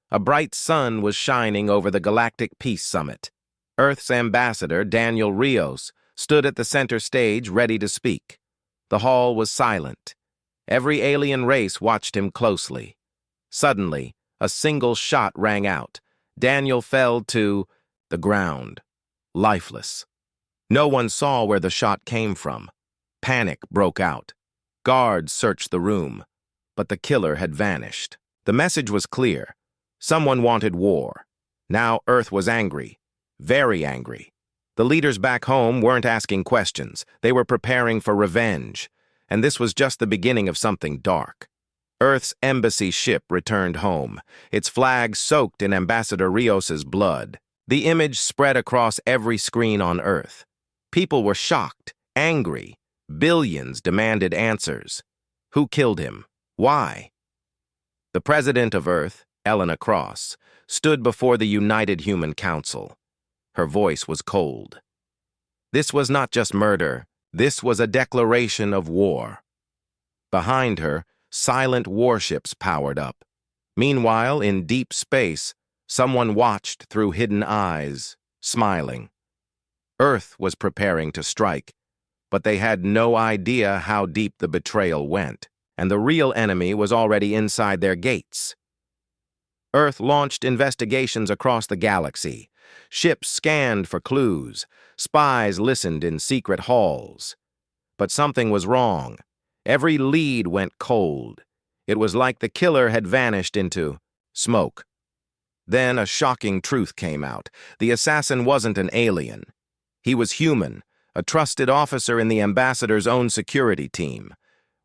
A bright sun was shining over the Galactic Peace Summit. Earth's ambassador, Daniel Rios, stood at the center stage ready to speak. The hall was silent. Every alien race watched him closely. Suddenly, a single shot rang out. Daniel fell to the ground, lifeless. No one saw where the shot came from. Panic broke out. Guards searched the room, but the killer had vanished. The message was clear. Someone wanted war. Now Earth was angry, very angry. The leaders back home weren't asking questions. They were preparing for revenge. And this was just the beginning of something dark. Earth's embassy ship returned home, its flag soaked in Ambassador Rios's blood. The image spread across every screen on Earth. People were shocked, angry. Billions demanded answers. Who killed him? Why? The president of Earth, Elena Cross, stood before the United Human Council. Her voice was cold. This was not just murder. This was a declaration of war. Behind her, silent warships powered up. Meanwhile, in deep space, someone watched through hidden eyes, smiling. Earth was preparing to strike, but they had no idea how deep the betrayal went, and the real enemy was already inside their gates. Earth launched investigations across the galaxy. Ships scanned for clues. Spies listened in secret halls. But something was wrong. Every lead went cold. It was like the killer had vanished into smoke. Then a shocking truth came out. The assassin wasn't an alien. He was human, a trusted officer in the ambassador's own security team.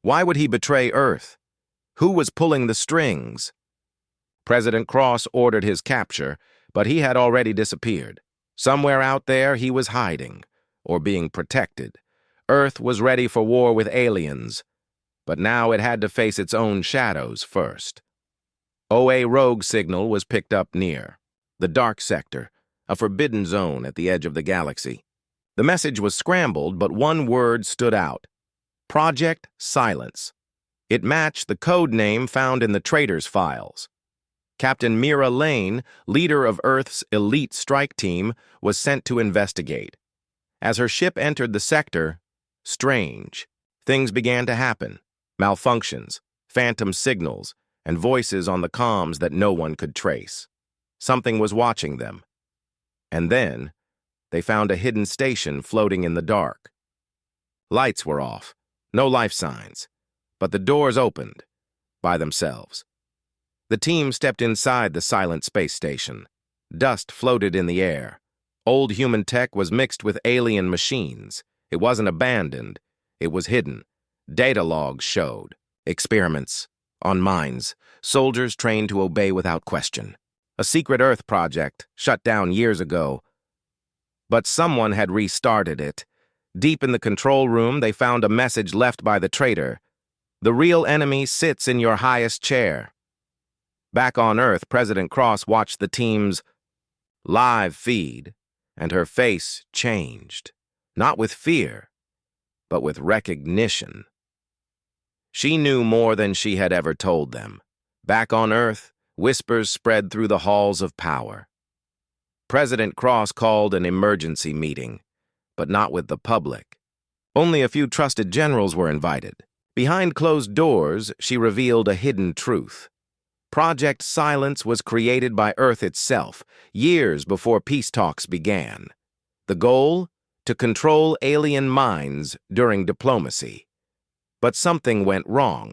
Why would he betray Earth? Who was pulling the strings? President Cross ordered his capture, but he had already disappeared. Somewhere out there he was hiding, or being protected. Earth was ready for war with aliens, but now it had to face its own shadows first. OA rogue signal was picked up near the dark sector, a forbidden zone at the edge of the galaxy. The message was scrambled, but one word stood out. Project Silence. It matched the code name found in the traitor's files. Captain Mira Lane, leader of Earth's elite strike team, was sent to investigate. As her ship entered the sector, strange things began to happen. Malfunctions, phantom signals, and voices on the comms that no one could trace. Something was watching them. And then, they found a hidden station floating in the dark. Lights were off, no life signs, but the doors opened by themselves. The team stepped inside the silent space station. Dust floated in the air. Old human tech was mixed with alien machines. It wasn't abandoned. It was hidden. Data logs showed. Experiments. On mines. Soldiers trained to obey without question. A secret Earth project, shut down years ago. But someone had restarted it. Deep in the control room, they found a message left by the traitor. The real enemy sits in your highest chair. Back on Earth, President Cross watched the team's live feed, and her face changed. Not with fear, but with recognition. She knew more than she had ever told them. Back on Earth, whispers spread through the halls of power. President Cross called an emergency meeting, but not with the public. Only a few trusted generals were invited. Behind closed doors, she revealed a hidden truth. Project Silence was created by Earth itself, years before peace talks began. The goal? To control alien minds during diplomacy. But something went wrong.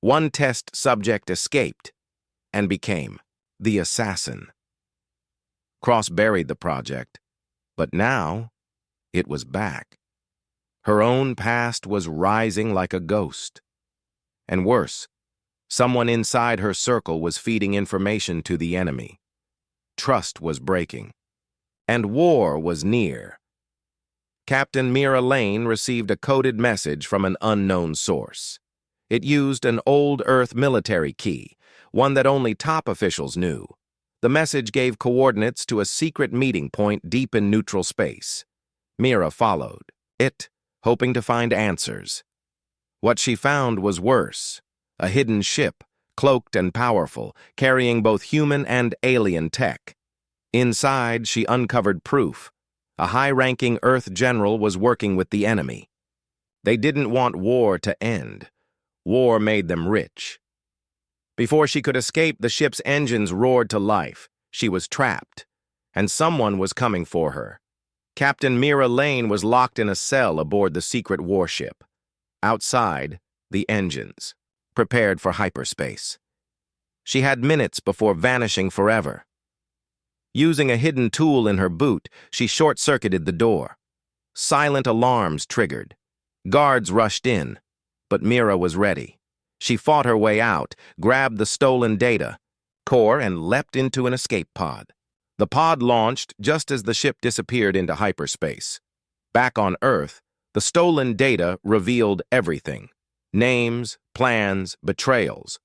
One test subject escaped and became the assassin. Cross buried the project, but now it was back. Her own past was rising like a ghost. And worse, someone inside her circle was feeding information to the enemy. Trust was breaking, and war was near. Captain Mira Lane received a coded message from an unknown source. It used an old Earth military key, one that only top officials knew. The message gave coordinates to a secret meeting point deep in neutral space. Mira followed it, hoping to find answers. What she found was worse. A hidden ship, cloaked and powerful, carrying both human and alien tech. Inside, she uncovered proof. A high-ranking Earth general was working with the enemy. They didn't want war to end. War made them rich. Before she could escape, the ship's engines roared to life. She was trapped, and someone was coming for her. Captain Mira Lane was locked in a cell aboard the secret warship. Outside, the engines, prepared for hyperspace. She had minutes before vanishing forever. Using a hidden tool in her boot, she short-circuited the door. Silent alarms triggered. Guards rushed in, but Mira was ready. She fought her way out, grabbed the stolen data core, and leapt into an escape pod. The pod launched just as the ship disappeared into hyperspace. Back on Earth, the stolen data revealed everything. Names, plans, betrayals.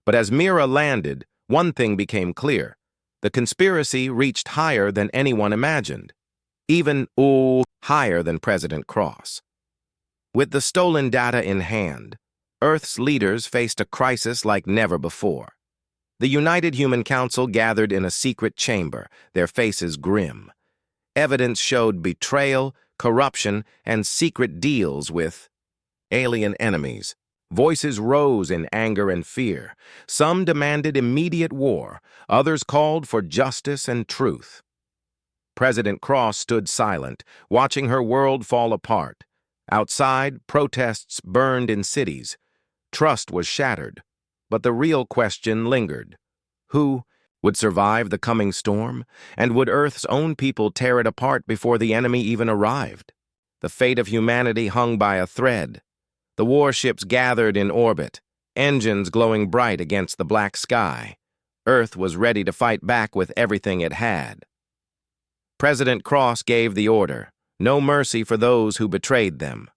But as Mira landed, one thing became clear. The conspiracy reached higher than anyone imagined. Even higher than President Cross. With the stolen data in hand, Earth's leaders faced a crisis like never before. The United Human Council gathered in a secret chamber, their faces grim. Evidence showed betrayal, corruption, and secret deals with alien enemies. Voices rose in anger and fear. Some demanded immediate war, others called for justice and truth. President Cross stood silent, watching her world fall apart. Outside, protests burned in cities. Trust was shattered, but the real question lingered. Who would survive the coming storm, and would Earth's own people tear it apart before the enemy even arrived? The fate of humanity hung by a thread. The warships gathered in orbit, engines glowing bright against the black sky. Earth was ready to fight back with everything it had. President Cross gave the order, no mercy for those who betrayed them.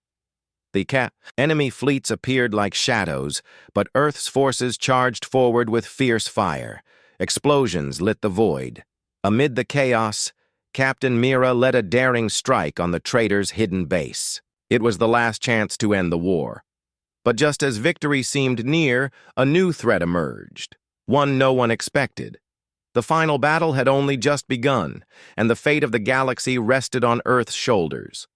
The enemy fleets appeared like shadows, but Earth's forces charged forward with fierce fire. Explosions lit the void. Amid the chaos, Captain Mira led a daring strike on the traitors' hidden base. It was the last chance to end the war. But just as victory seemed near, a new threat emerged, one no one expected. The final battle had only just begun, and the fate of the galaxy rested on Earth's shoulders.